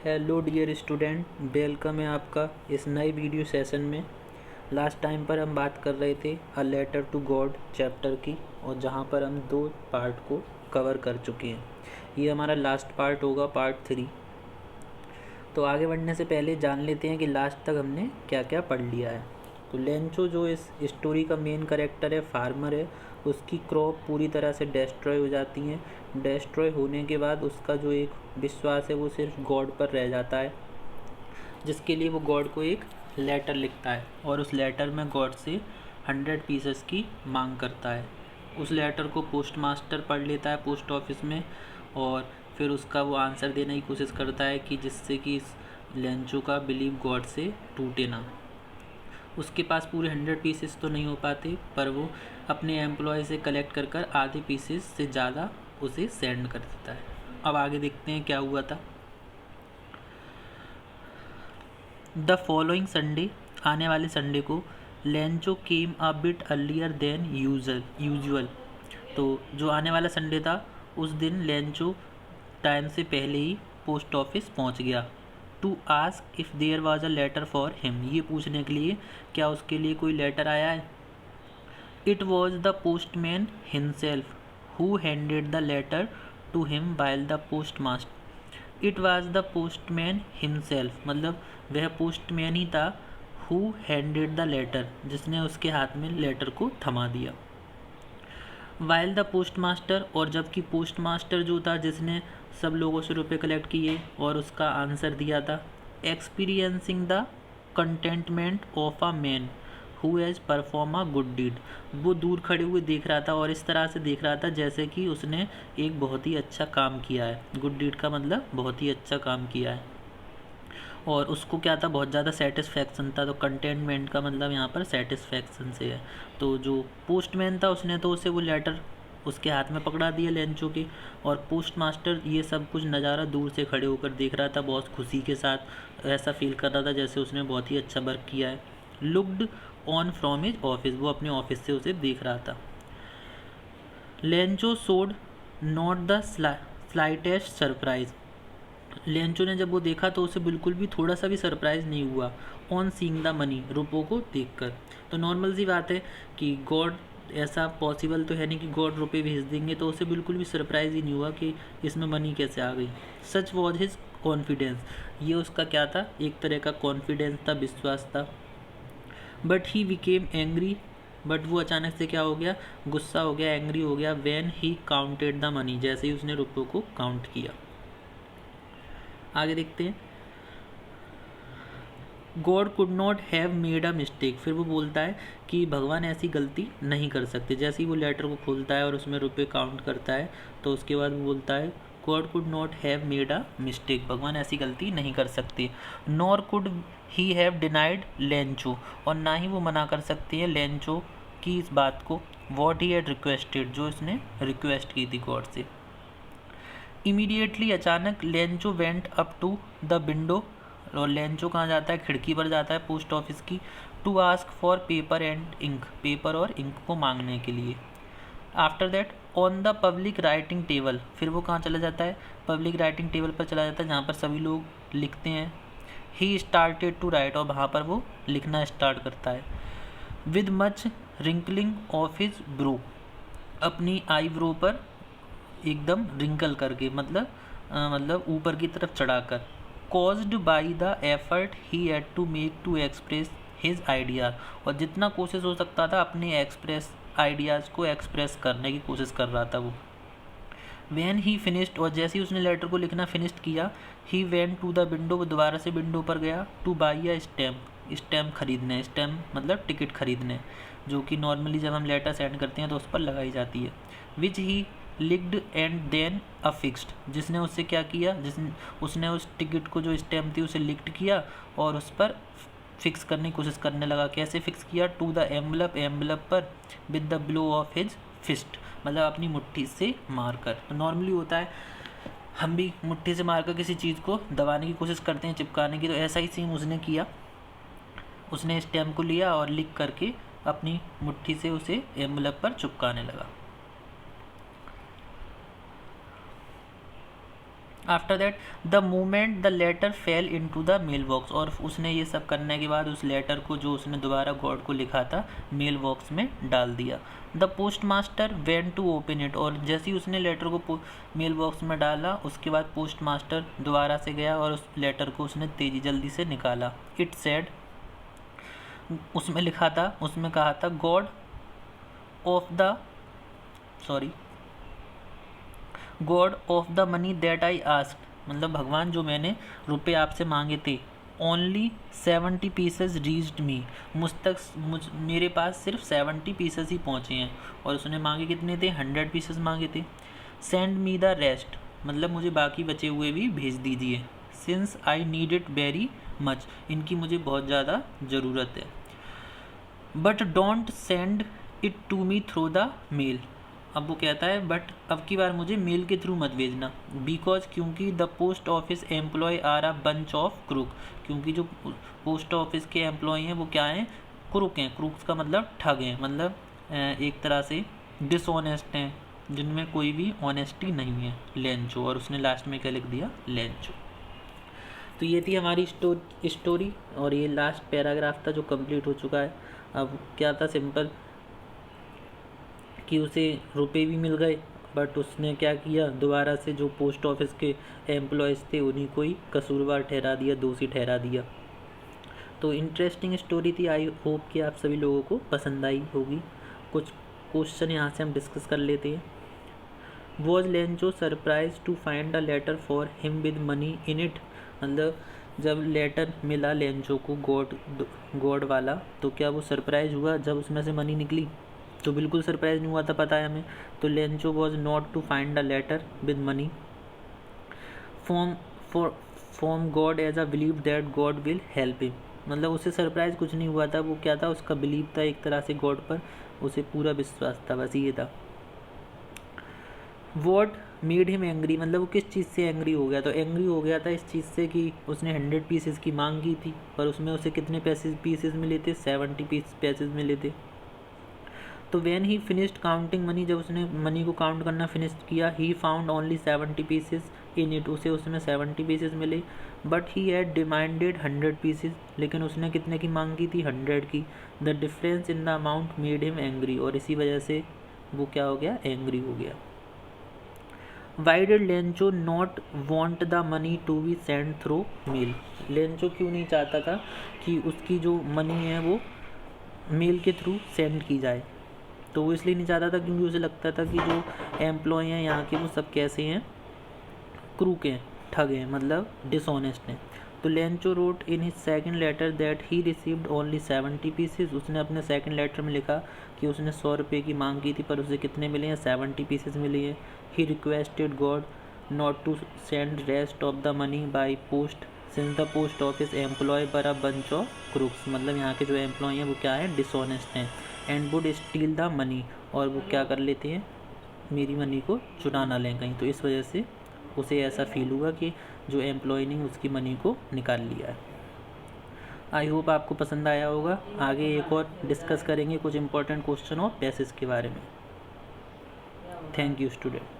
Hello dear student, welcome है आपका इस नए वीडियो सेशन में। लास्ट टाइम पर हम बात कर रहे थे a letter to God chapter की, और जहां पर हम 2 पार्ट को कवर कर चुके हैं। ये हमारा लास्ट पार्ट होगा, पार्ट 3। तो आगे बढ़ने से पहले जान लेते हैं कि लास्ट तक हमने क्या क्या पढ़ लिया है। तो लेंचो जो इस स्टोरी का मेन कैरेक्टर है, फार्मर है, उसकी क्रॉप पूरी तरह से डेस्ट्रॉय हो जाती हैं। डेस्ट्रॉय होने के बाद उसका जो एक विश्वास है वो सिर्फ गॉड पर रह जाता है, जिसके लिए वो गॉड को एक लेटर लिखता है और उस लेटर में गॉड से 100 पीसेस की मांग करता है। उस लेटर को पोस्ट मास्टर पढ़ लेता है पोस्ट ऑफिस में, और फिर उसका वो आंसर देने की कोशिश करता है कि जिससे कि इस लेंचो का बिलीव गॉड से टूटे ना। उसके पास पूरे 100 पीसेस तो नहीं हो पाते, पर वो अपने एम्प्लॉय से कलेक्ट कर कर आधे पीसेस से ज़्यादा उसे सेंड कर देता है। अब आगे देखते हैं क्या हुआ था। द फॉलोइंग संडे, आने वाले संडे को, Lencho came a bit earlier than usual. तो जो आने वाला संडे था उस दिन लेंचो टाइम से पहले ही पोस्ट ऑफिस पहुंच गया। To ask if there was a letter for him, ये पूछने के लिए क्या उसके लिए कोई लेटर आया है। It was the postman himself who handed the letter to him while the post master. It was the postman himself, मतलब वह पोस्टमैन ही था, हु हैंडेड द लेटर, जिसने उसके हाथ में लेटर को थमा दिया। वाइल द पोस्ट मास्टर, और जबकि पोस्ट मास्टर जो था जिसने सब लोगों से रुपए कलेक्ट किए और उसका आंसर दिया था, experiencing the contentment of a man who has perform a good deed, वो दूर खड़े हुए देख रहा था और इस तरह से देख रहा था जैसे कि उसने एक बहुत ही अच्छा काम किया है। गुड डीड का मतलब बहुत ही अच्छा काम किया है, और उसको क्या था, बहुत ज़्यादा सेटिस्फैक्शन था। तो कंटेनमेंट का मतलब यहाँ पर सेटिस्फैक्शन से है। तो जो पोस्टमैन था उसने तो उसे वो लेटर उसके हाथ में पकड़ा दिया लेंचो के, और पोस्ट मास्टर ये सब कुछ नज़ारा दूर से खड़े होकर देख रहा था, बहुत खुशी के साथ ऐसा फील कर रहा था जैसे उसने बहुत ही अच्छा वर्क किया है। Looked on from his office, वो अपने ऑफिस से उसे देख रहा था। लेंचो सोड not the slightest surprise, Lencho ने जब वो देखा तो उसे बिल्कुल भी थोड़ा सा भी सरप्राइज़ नहीं हुआ। ऑन सीइंग द मनी, रुपयों को देखकर। तो नॉर्मल सी बात है कि गॉड, ऐसा पॉसिबल तो है नहीं कि गॉड रुपये भेज देंगे, तो उसे बिल्कुल भी सरप्राइज़ ही नहीं हुआ कि इसमें मनी कैसे आ गई। सच वॉज हिज कॉन्फिडेंस, ये उसका क्या था, एक तरह का कॉन्फिडेंस था, विश्वास था। But he became angry, but वो अचानक से क्या हो गया, गुस्सा हो गया, एंग्री हो गया। When he counted the money, जैसे ही उसने रुपयों को काउंट किया। आगे देखते हैं। God could not have made a mistake, फिर वो बोलता है कि भगवान ऐसी गलती नहीं कर सकते। जैसे ही वो लेटर को खोलता है और उसमें रुपए काउंट करता है, तो उसके बाद वो बोलता है God could not have made a mistake, भगवान ऐसी गलती नहीं कर सकते। Nor could he have denied Lencho, और ना ही वो मना कर सकते हैं लेंचो की इस बात को। वॉट ही हैड रिक्वेस्टेड, जो इसने रिक्वेस्ट की थी गॉड से। इमीडिएटली, अचानक, Lencho went up to the window, और लेंचो कहाँ जाता है, खिड़की पर जाता है पोस्ट ऑफिस की। To ask for paper and ink, paper और इंक को मांगने के लिए। After that on the public writing table, फिर वो कहाँ चला जाता है, पब्लिक राइटिंग टेबल पर चला जाता है जहाँ पर सभी लोग लिखते हैं। ही स्टार्टेड टू राइट, और वहाँ पर वो लिखना स्टार्ट करता है। With much wrinkling of his bro, अपनी आई ब्रो पर एकदम रिंकल करके, मतलब ऊपर की तरफ चढ़ाकर। Caused by the effort he had to make to express his idea, और जितना कोशिश हो सकता था अपने एक्सप्रेस आइडियाज़ को एक्सप्रेस करने की कोशिश कर रहा था वो। वैन ही फिनिश्ड, और जैसे ही उसने लेटर को लिखना फिनिश्ड किया, he went to the window, वो दोबारा से विंडो पर गया। To buy a stamp, stamp खरीदने, स्टैम्प मतलब टिकट खरीदने, जो कि नॉर्मली जब हम लेटर सेंड करते हैं तो उस पर लगाई जाती है। विच ही लिक्ड एंड देन अफिक्स्ड, जिसने उससे क्या किया, उसने उस टिकट को, जो स्टैम्प थी, उसे लिक्ड किया और उस पर फिक्स करने की कोशिश करने लगा। कैसे फिक्स किया, टू द एम्बलप, एम्बलप पर, with the blow of his fist, मतलब अपनी मुट्ठी से मारकर। तो नॉर्मली होता है हम भी मुट्ठी से मारकर किसी चीज़ को दबाने की कोशिश करते हैं, चिपकाने की, तो ऐसा ही सीन उसने किया। उसने स्टैम्प को लिया और लिख करके अपनी मुट्ठी से उसे एम्बलप पर चिपकाने लगा। After that the moment the letter fell into the mail box, और उसने ये सब करने के बाद उस लेटर को जो उसने दोबारा गॉड को लिखा था मेल बॉक्स में डाल दिया। The post master went to open it, और जैसे ही उसने लेटर को मेल बॉक्स में डाला उसके बाद पोस्ट मास्टर दोबारा से गया और उस लेटर को उसने जल्दी से निकाला। इट सेड, उसमें लिखा था, उसमें कहा था God of the money that I asked, मतलब भगवान जो मैंने रुपए आपसे मांगे थे, ओनली 70 पीसेज रीच्ड मी, मेरे पास सिर्फ 70 पीसेस ही पहुँचे हैं, और उसने मांगे कितने थे, 100 पीसेस मांगे थे। सेंड मी द रेस्ट, मतलब मुझे बाकी बचे हुए भी भेज दीजिए। Since I need it very much, इनकी मुझे बहुत ज़्यादा ज़रूरत है। But don't send it to me through the mail, अब वो कहता है बट अब की बार मुझे मेल के थ्रू मत भेजना। बिकॉज, क्योंकि the post office employ are a bunch of crook, क्योंकि जो पोस्ट ऑफिस के एम्प्लॉय हैं वो क्या हैं, क्रूक हैं। क्रूक्स का मतलब ठग हैं, मतलब एक तरह से डिसऑनेस्ट हैं, जिनमें कोई भी ऑनेस्टी नहीं है। लेंचो, और उसने लास्ट में क्या लिख दिया, लेंचो। तो ये थी हमारी स्टोरी, और ये लास्ट पैराग्राफ था जो कंप्लीट हो चुका है। अब क्या था, सिंपल कि उसे रुपए भी मिल गए, बट उसने क्या किया, दोबारा से जो पोस्ट ऑफिस के एम्प्लॉयज़ थे उन्हीं को ही कसूरवार ठहरा दिया, दोषी ठहरा दिया। तो इंटरेस्टिंग स्टोरी थी। आई होप कि आप सभी लोगों को पसंद आई होगी। कुछ क्वेश्चन यहाँ से हम डिस्कस कर लेते हैं। Was Lencho surprise to find a letter for him with money in it, मतलब जब लेटर मिला लेंचो को गॉड वाला, तो क्या वो सरप्राइज हुआ जब उसमें से मनी निकली? तो बिल्कुल सरप्राइज नहीं हुआ था, पता है हमें। तो Lencho was not to find a letter with money from God as a believe that God will help him, मतलब उसे सरप्राइज कुछ नहीं हुआ था, वो क्या था, उसका बिलीव था एक तरह से गॉड पर, उसे पूरा विश्वास था, बस ये था। वॉट मेड हिम एंग्री, मतलब वो किस चीज़ से एंग्री हो गया? तो एंग्री हो गया था इस चीज़ से कि उसने 100 पीसेस की मांग की थी, पर उसमें उसे कितने पीसेस मिले थे, 70 पीसेस मिले थे। तो when he finished counting money, जब उसने मनी को काउंट करना फिनिश किया, he found only 70 pieces in it, उसे उसमें 70 पीसेस मिले। But he had demanded 100 pieces, लेकिन उसने कितने की मांग की थी, 100 की। The difference in the amount made him angry, और इसी वजह से वो क्या हो गया, एंग्री हो गया। Why did Lencho not want the money to be send through mail, Lencho क्यों नहीं चाहता था कि उसकी जो मनी है वो मेल के थ्रू सेंड की जाए? तो वो इसलिए नहीं चाहता था क्योंकि उसे लगता था कि जो एम्प्लॉय हैं यहाँ के वो सब कैसे हैं, क्रूक हैं, ठग हैं, मतलब डिसऑनेस्ट हैं। तो Lencho wrote in his second letter that he received only 70 pieces, उसने अपने सेकंड लेटर में लिखा कि उसने 100 रुपये की मांग की थी, पर उसे कितने मिले हैं, 70 पीसेस मिले हैं। He requested God not to send rest of the money by post since the post office employ per a bunch of crooks, मतलब यहाँ के जो एम्प्लॉय हैं वो क्या है, डिसऑनेस्ट हैं। And would steel the money, और वो क्या कर लेते हैं, मेरी मनी को चुरा ना लें कहीं। तो इस वजह से उसे ऐसा फील हुआ कि जो एम्प्लॉय ने उसकी मनी को निकाल लिया है। आई होप आपको पसंद आया होगा। आगे एक और डिस्कस करेंगे कुछ इंपॉर्टेंट क्वेश्चन और पैसेज के बारे में। Thank you student.